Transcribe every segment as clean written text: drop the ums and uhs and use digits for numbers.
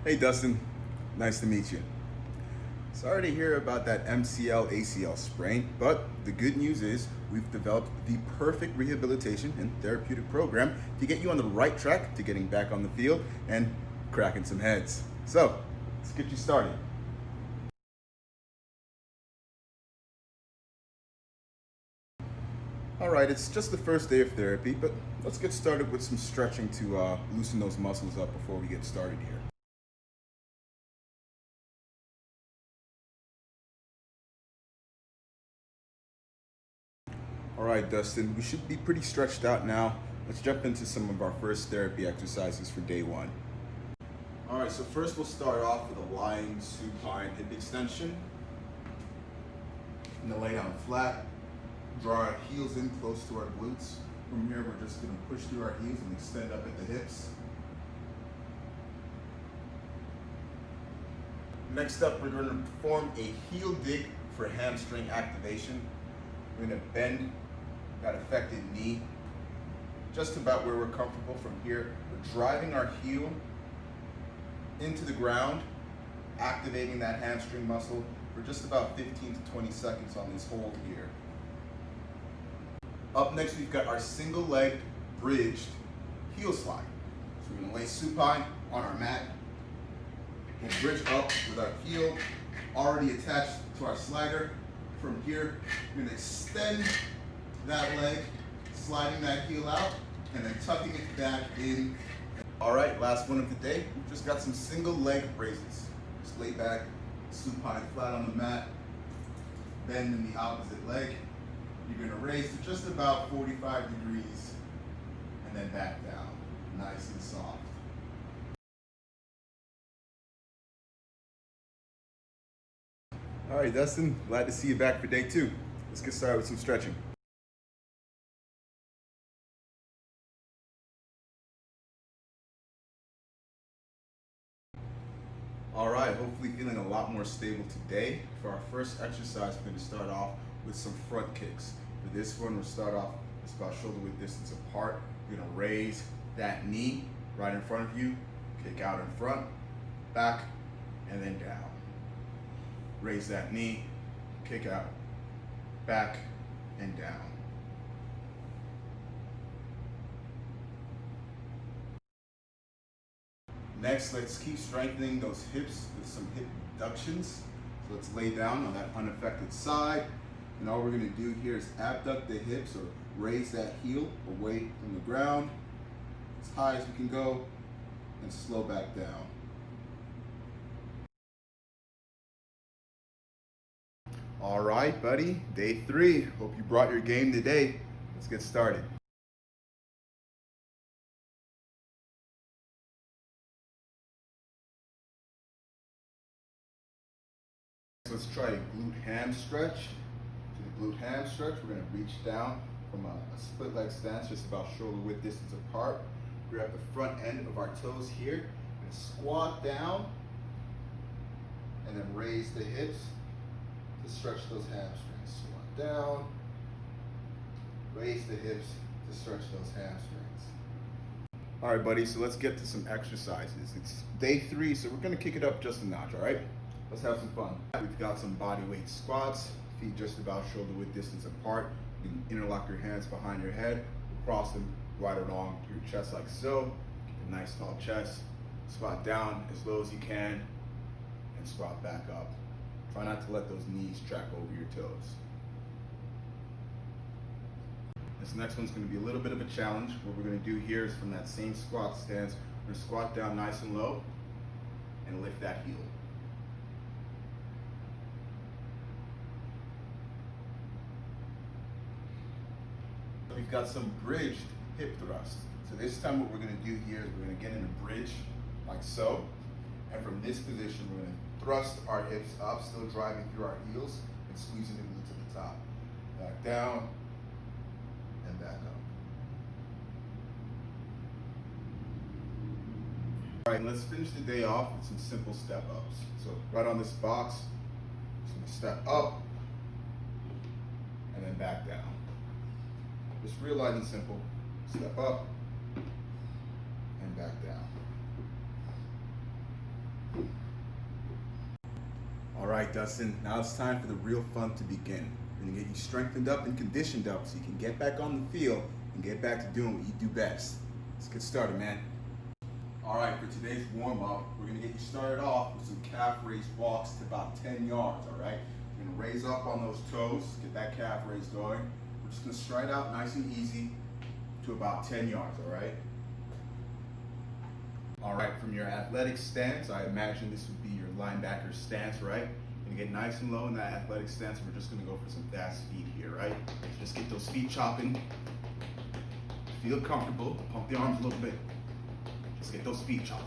Hey Dustin, nice to meet you. Sorry to hear about that MCL ACL sprain, but the good news is we've developed the perfect rehabilitation and therapeutic program to get you on the right track to getting back on the field and cracking some heads. So, let's get you started. All right, it's just the first day of therapy, but let's get started with some stretching to loosen those muscles up before we get started here. All right, Dustin, we should be pretty stretched out now. Let's jump into some of our first therapy exercises for day one. All right, so first we'll start off with a lying supine hip extension. And to lay down flat, draw our heels in close to our glutes. From here, we're just gonna push through our heels and extend up at the hips. Next up, we're gonna perform a heel dig for hamstring activation. We're gonna bend that affected knee just about where we're comfortable. From here, we're driving our heel into the ground, activating that hamstring muscle for just about 15 to 20 seconds on this hold here. Up next, we've got our single leg bridged heel slide. So we're gonna lay supine on our mat. We'll bridge up with our heel already attached to our slider. From here, we're gonna extend that leg, sliding that heel out, and then tucking it back in. All right, last one of the day. We've just got some single leg raises. Just lay back, supine flat on the mat, bend in the opposite leg. You're gonna raise to just about 45 degrees, and then back down, nice and soft. All right, Dustin, glad to see you back for day two. Let's get started with some stretching. All right, hopefully feeling a lot more stable today. For our first exercise, we're gonna start off with some front kicks. For this one, we'll start off just about shoulder width distance apart. You're gonna raise that knee right in front of you, kick out in front, back, and then down. Raise that knee, kick out, back, and down. Next, let's keep strengthening those hips with some hip abductions. So let's lay down on that unaffected side. And all we're gonna do here is abduct the hips or raise that heel away from the ground as high as we can go and slow back down. All right, buddy, day three. Hope you brought your game today. Let's get started. Let's try a glute ham stretch. To the glute ham stretch, we're gonna reach down from a split leg stance, just about shoulder width distance apart. Grab the front end of our toes here and squat down, and then raise the hips to stretch those hamstrings. Squat down, raise the hips to stretch those hamstrings. All right, buddy, so let's get to some exercises. It's day three, so we're gonna kick it up just a notch, all right? Let's have some fun. We've got some body weight squats, feet just about shoulder width distance apart. You can interlock your hands behind your head, cross them right along your chest like so. Keep a nice tall chest. Squat down as low as you can and squat back up. Try not to let those knees track over your toes. This next one's gonna be a little bit of a challenge. What we're gonna do here is from that same squat stance, we're gonna squat down nice and low and lift that heel. We've got some bridged hip thrust. So this time what we're gonna do here is we're gonna get in a bridge like so. And from this position, we're gonna thrust our hips up, still driving through our heels and squeezing the glutes to the top. Back down and back up. All right, let's finish the day off with some simple step ups. So right on this box, just gonna step up and then back down. Just real light and simple. Step up and back down. All right, Dustin, now it's time for the real fun to begin. We're gonna get you strengthened up and conditioned up so you can get back on the field and get back to doing what you do best. Let's get started, man. All right, for today's warm-up, we're gonna get you started off with some calf raise walks to about 10 yards, all right? You're gonna raise up on those toes, get that calf raise going. We're just gonna stride out nice and easy to about 10 yards, all right? All right, from your athletic stance, I imagine this would be your linebacker stance, right? You're gonna get nice and low in that athletic stance. We're just gonna go for some fast feet here, right? Just get those feet chopping. Feel comfortable, pump the arms a little bit. Let's get those feet chopping.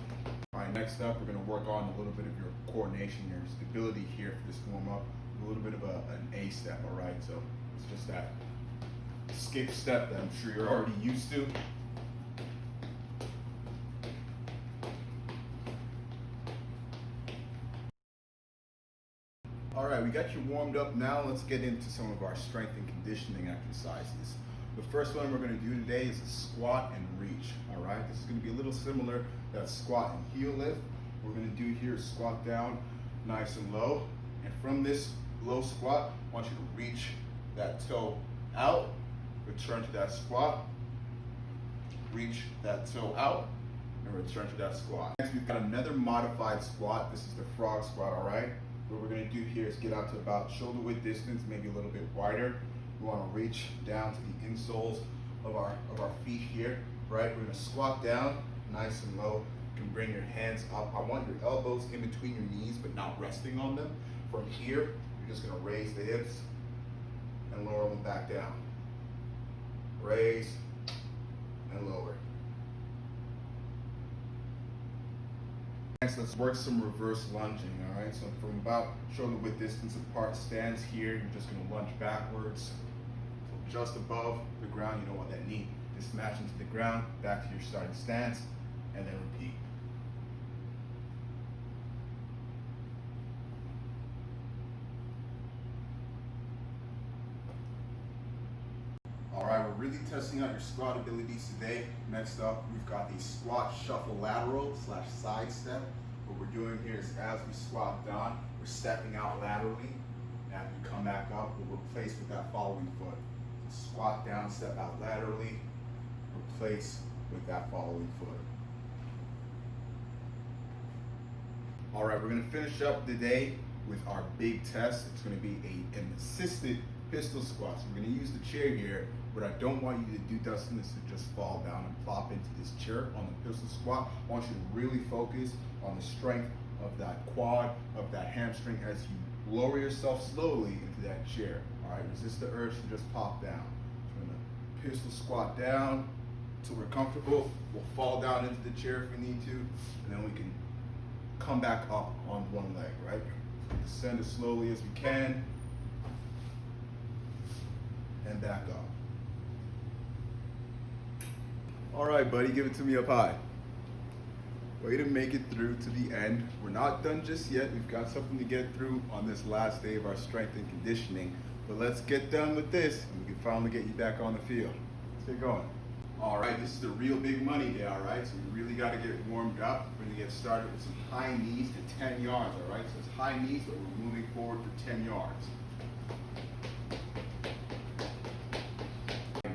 All right, next up, we're gonna work on a little bit of your coordination, your stability here for this warm up. A little bit of an A step, all right? So it's just that skip step that I'm sure you're already used to. All right, we got you warmed up now. Let's get into some of our strength and conditioning exercises. The first one we're going to do today is a squat and reach. All right, this is going to be a little similar to that squat and heel lift. What we're going to do here is squat down nice and low. And from this low squat, I want you to reach that toe out, return to that squat, reach that toe out, and return to that squat. Next, we've got another modified squat. This is the frog squat, all right? What we're going to do here is get out to about shoulder width distance, maybe a little bit wider. We want to reach down to the insoles of our feet here, right? We're going to squat down nice and low. You can bring your hands up. I want your elbows in between your knees, but not resting on them. From here, you're just going to raise the hips and lower them back down. Raise and lower. Next, let's work some reverse lunging, all right? So from about shoulder width distance apart, stands here, you're just gonna lunge backwards. So just above the ground, you don't want that knee to smash into the ground, back to your starting stance, and then repeat. All right, we're really testing out your squat abilities today. Next up, we've got the squat shuffle lateral / side step. What we're doing here is as we squat down, we're stepping out laterally. As we come back up, we'll replace with that following foot. So squat down, step out laterally, replace with that following foot. All right, we're gonna finish up the day with our big test. It's gonna be an assisted pistol squat. So we're gonna use the chair here. What I don't want you to do, Dustin, is to just fall down and plop into this chair on the pistol squat. I want you to really focus on the strength of that quad, of that hamstring as you lower yourself slowly into that chair. All right, resist the urge to just pop down. So we're gonna pistol squat down until we're comfortable. We'll fall down into the chair if we need to, and then we can come back up on one leg, right? Descend as slowly as we can, and back up. All right, buddy, give it to me up high. Way to make it through to the end. We're not done just yet. We've got something to get through on this last day of our strength and conditioning. But let's get done with this, and we can finally get you back on the field. Let's get going. All right, this is the real big money day, all right? So we really got to get warmed up. We're going to get started with some high knees to 10 yards, all right? So it's high knees, but we're moving forward for 10 yards.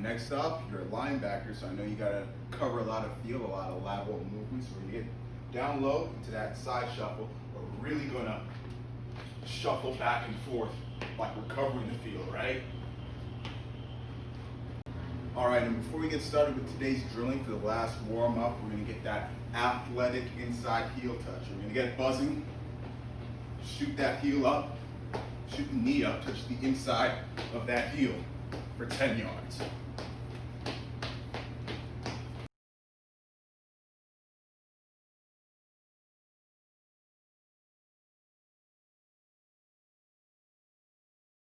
Next up, you're a linebacker, so I know you got to cover a lot of field, a lot of lateral movement. So we're going to get down low into that side shuffle. We're really going to shuffle back and forth like we're covering the field, right? All right, and before we get started with today's drilling for the last warm-up, we're going to get that athletic inside heel touch. We're going to get buzzing, shoot that heel up, shoot the knee up, touch the inside of that heel for 10 yards.